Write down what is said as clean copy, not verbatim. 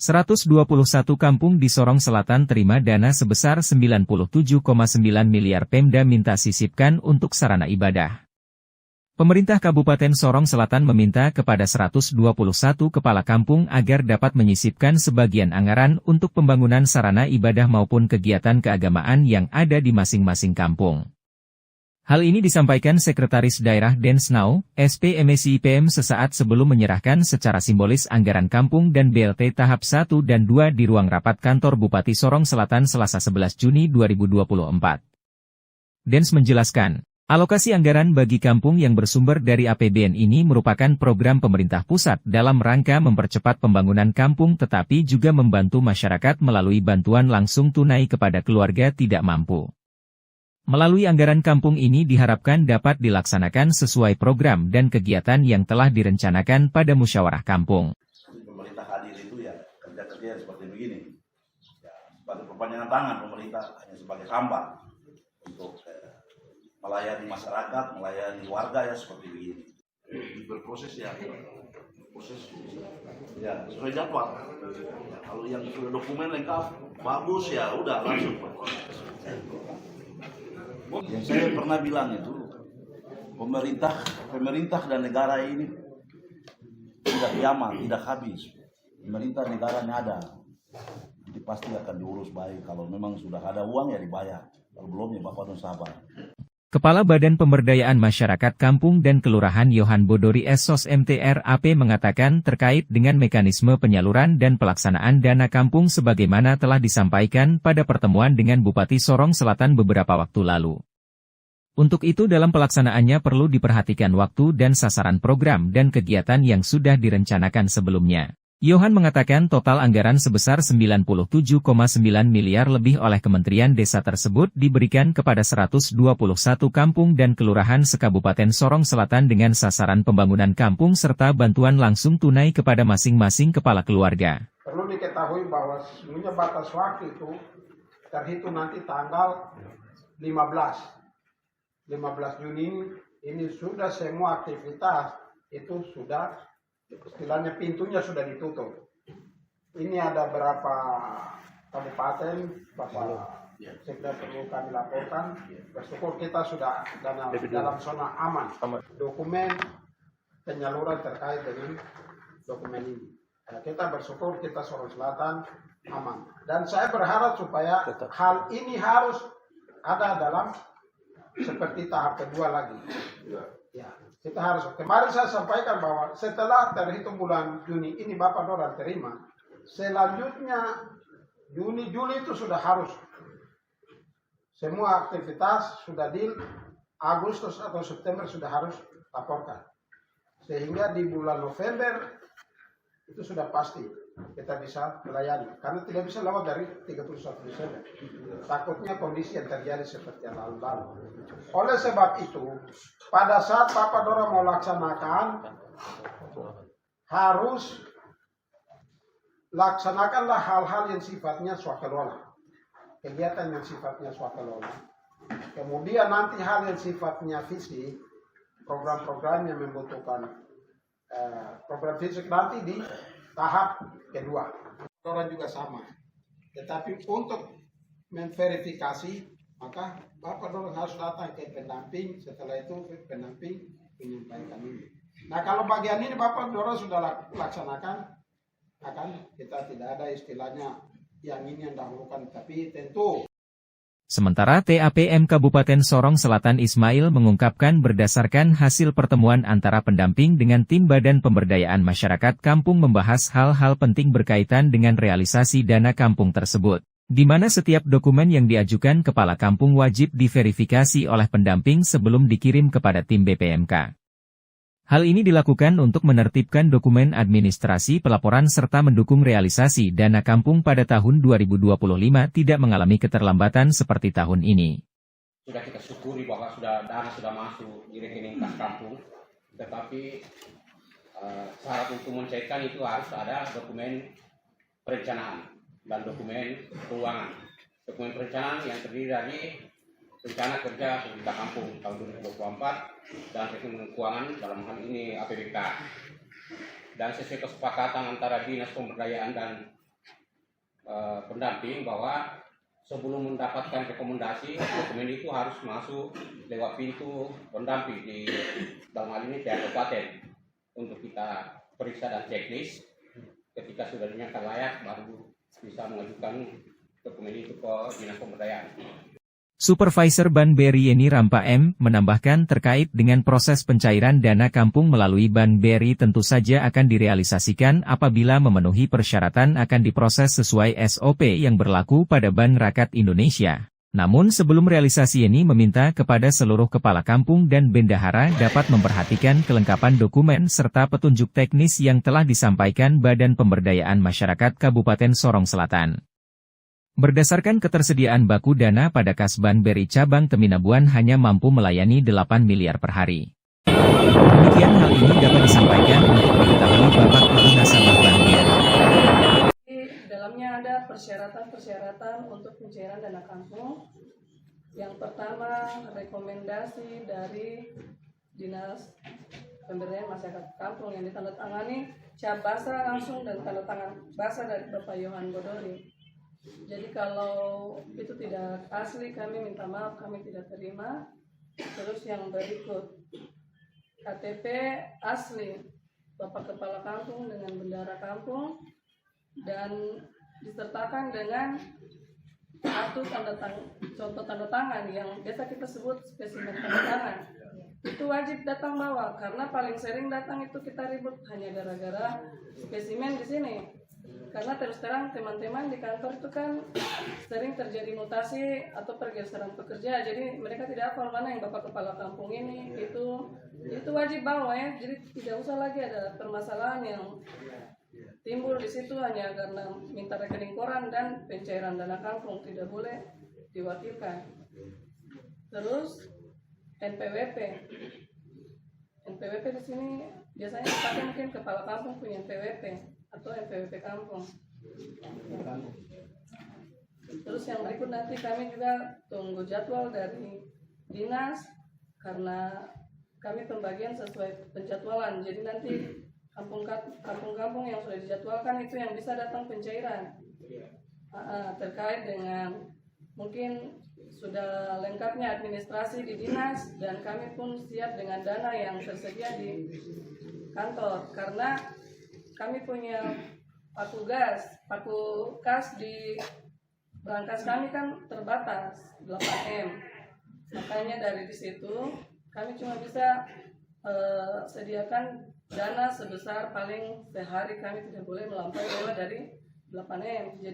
121 kampung di Sorong Selatan terima dana sebesar 97,9 miliar. Pemda minta sisipkan untuk sarana ibadah. Pemerintah Kabupaten Sorong Selatan meminta kepada 121 kepala kampung agar dapat menyisipkan sebagian anggaran untuk pembangunan sarana ibadah maupun kegiatan keagamaan yang ada di masing-masing kampung. Hal ini disampaikan Sekretaris Daerah Densnau, SPMSIPM sesaat sebelum menyerahkan secara simbolis anggaran kampung dan BLT tahap 1 dan 2 di ruang rapat kantor Bupati Sorong Selatan Selasa 11 Juni 2024. Dens menjelaskan, alokasi anggaran bagi kampung yang bersumber dari APBN ini merupakan program pemerintah pusat dalam rangka mempercepat pembangunan kampung tetapi juga membantu masyarakat melalui bantuan langsung tunai kepada keluarga tidak mampu. Melalui anggaran kampung ini diharapkan dapat dilaksanakan sesuai program dan kegiatan yang telah direncanakan pada musyawarah kampung. Pemerintah hadir itu ya kerja-kerja yang seperti begini. Ya, sebagai perpanjangan tangan pemerintah hanya sebagai hamba untuk melayani masyarakat, melayani warga ya seperti begini. Berproses ya, proses ya sesuai jadwal. Ya, kalau yang sudah dokumen lengkap, bagus ya udah langsung berproses. Yang saya pernah bilang itu, pemerintah dan negara ini tidak kiamat, tidak habis. Pemerintah negaranya ada, jadi pasti akan diurus baik. Kalau memang sudah ada uang ya dibayar, kalau belum ya Bapak dan sabar. Kepala Badan Pemberdayaan Masyarakat Kampung dan Kelurahan Yohan Bodori Esos MTRAP mengatakan terkait dengan mekanisme penyaluran dan pelaksanaan dana kampung sebagaimana telah disampaikan pada pertemuan dengan Bupati Sorong Selatan beberapa waktu lalu. Untuk itu dalam pelaksanaannya perlu diperhatikan waktu dan sasaran program dan kegiatan yang sudah direncanakan sebelumnya. Yohan mengatakan total anggaran sebesar 97,9 miliar lebih oleh Kementerian Desa tersebut diberikan kepada 121 kampung dan kelurahan sekabupaten Sorong Selatan dengan sasaran pembangunan kampung serta bantuan langsung tunai kepada masing-masing kepala keluarga. Perlu diketahui bahwa sesungguhnya batas waktu itu terhitung nanti tanggal 15 Juni ini sudah semua aktivitas itu sudah istilahnya pintunya sudah ditutup. Ini ada berapa kabupaten, Bapak Sekda perlu kami laporkan. Bersyukur kita sudah dalam zona aman. Dokumen penyaluran terkait dengan dokumen ini. Kita bersyukur kita Sorong Selatan aman. Dan saya berharap supaya hal ini harus ada dalam seperti tahap kedua lagi. Ya, kita harus. Kemarin saya sampaikan bahwa setelah terhitung bulan Juni ini Bapak Doran terima, selanjutnya Juni Juli itu sudah harus semua aktivitas sudah di Agustus atau September sudah harus laporkan. Sehingga di bulan November itu sudah pasti kita bisa melayani. Karena tidak bisa lewat dari 31 Desember. Takutnya kondisi yang terjadi seperti yang lalu-lalu. Oleh sebab itu, pada saat Bapak Dora mau laksanakan, harus laksanakanlah hal-hal yang sifatnya swakelola. Kegiatan yang sifatnya swakelola. Kemudian nanti hal yang sifatnya fisik, program-program yang membutuhkan program fisik nanti di tahap kedua. Orang juga sama. Tetapi untuk memverifikasi, maka Bapak Dora harus datang ke pendamping, setelah itu pendamping menyampaikan ini. Nah kalau bagian ini Bapak Dora sudah laksanakan, akan kita tidak ada istilahnya yang ini yang dahulukan, tapi tentu. Sementara TAPM Kabupaten Sorong Selatan Ismail mengungkapkan berdasarkan hasil pertemuan antara pendamping dengan tim Badan Pemberdayaan Masyarakat Kampung membahas hal-hal penting berkaitan dengan realisasi dana kampung tersebut, di mana setiap dokumen yang diajukan kepala kampung wajib diverifikasi oleh pendamping sebelum dikirim kepada tim BPMK. Hal ini dilakukan untuk menertibkan dokumen administrasi pelaporan serta mendukung realisasi dana kampung pada tahun 2025 tidak mengalami keterlambatan seperti tahun ini. Sudah kita syukuri bahwa dana sudah masuk di rekening kas kampung, tetapi syarat untuk mencairkan itu harus ada dokumen perencanaan dan dokumen keuangan. Dokumen perencanaan yang terdiri dari rencana kerja pemerintah kampung tahun 2024 dan rekening keuangan dalam hal ini APBK. Dan sesuai kesepakatan antara Dinas Pemberdayaan dan pendamping bahwa sebelum mendapatkan rekomendasi, dokumen itu harus masuk lewat pintu pendamping di dalam hal ini pihak kabupaten untuk kita periksa dan checklist. Ketika sudah dinyatakan layak, baru bisa mengajukan dokumen itu ke Dinas Pemberdayaan. Supervisor Ban BRI Yeni Rampa M. menambahkan terkait dengan proses pencairan dana kampung melalui Ban BRI tentu saja akan direalisasikan apabila memenuhi persyaratan akan diproses sesuai SOP yang berlaku pada Ban Rakyat Indonesia. Namun sebelum realisasi ini meminta kepada seluruh kepala kampung dan bendahara dapat memperhatikan kelengkapan dokumen serta petunjuk teknis yang telah disampaikan Badan Pemberdayaan Masyarakat Kabupaten Sorong Selatan. Berdasarkan ketersediaan baku dana pada kas Ban BRI Cabang Teminabuan hanya mampu melayani 8 miliar per hari. Demikian hal ini dapat disampaikan untuk diketahui Bapak Ibu nasabah Ban BRI. Di dalamnya ada persyaratan untuk pencairan dana kampung. Yang pertama, rekomendasi dari Dinas Pemberdayaan Masyarakat Kampung yang ditandatangani cap basah langsung dan tanda tangan basah dari Bapak Yohan Godori. Jadi kalau itu tidak asli, kami minta maaf, kami tidak terima. Terus yang berikut, KTP asli Bapak Kepala Kampung dengan bendahara kampung dan disertakan dengan kartu contoh tanda tangan yang biasa kita sebut spesimen tanda tangan. Itu wajib datang bawa, karena paling sering datang itu kita ribut hanya gara-gara spesimen di sini. Karena terus terang teman-teman di kantor itu kan sering terjadi mutasi atau pergeseran pekerja, jadi mereka tidak hafal mana yang Bapak Kepala Kampung ini, itu wajib bawa ya. Jadi tidak usah lagi ada permasalahan yang timbul di situ hanya karena minta rekening koran dan pencairan dana kampung, tidak boleh diwakilkan. Terus NPWP di sini biasanya dipakai mungkin kepala kampung punya NPWP atau NPWP kampung. Terus yang berikut nanti kami juga tunggu jadwal dari dinas karena kami pembagian sesuai penjadwalan. Jadi nanti kampung-kampung yang sudah dijadwalkan itu yang bisa datang pencairan. Terkait dengan mungkin sudah lengkapnya administrasi di dinas dan kami pun siap dengan dana yang tersedia di kantor karena kami punya paku kas di brankas kami kan terbatas 8M. Makanya dari di situ kami cuma bisa sediakan dana sebesar paling sehari kami tidak boleh melampaui lewat dari 8M. Jadi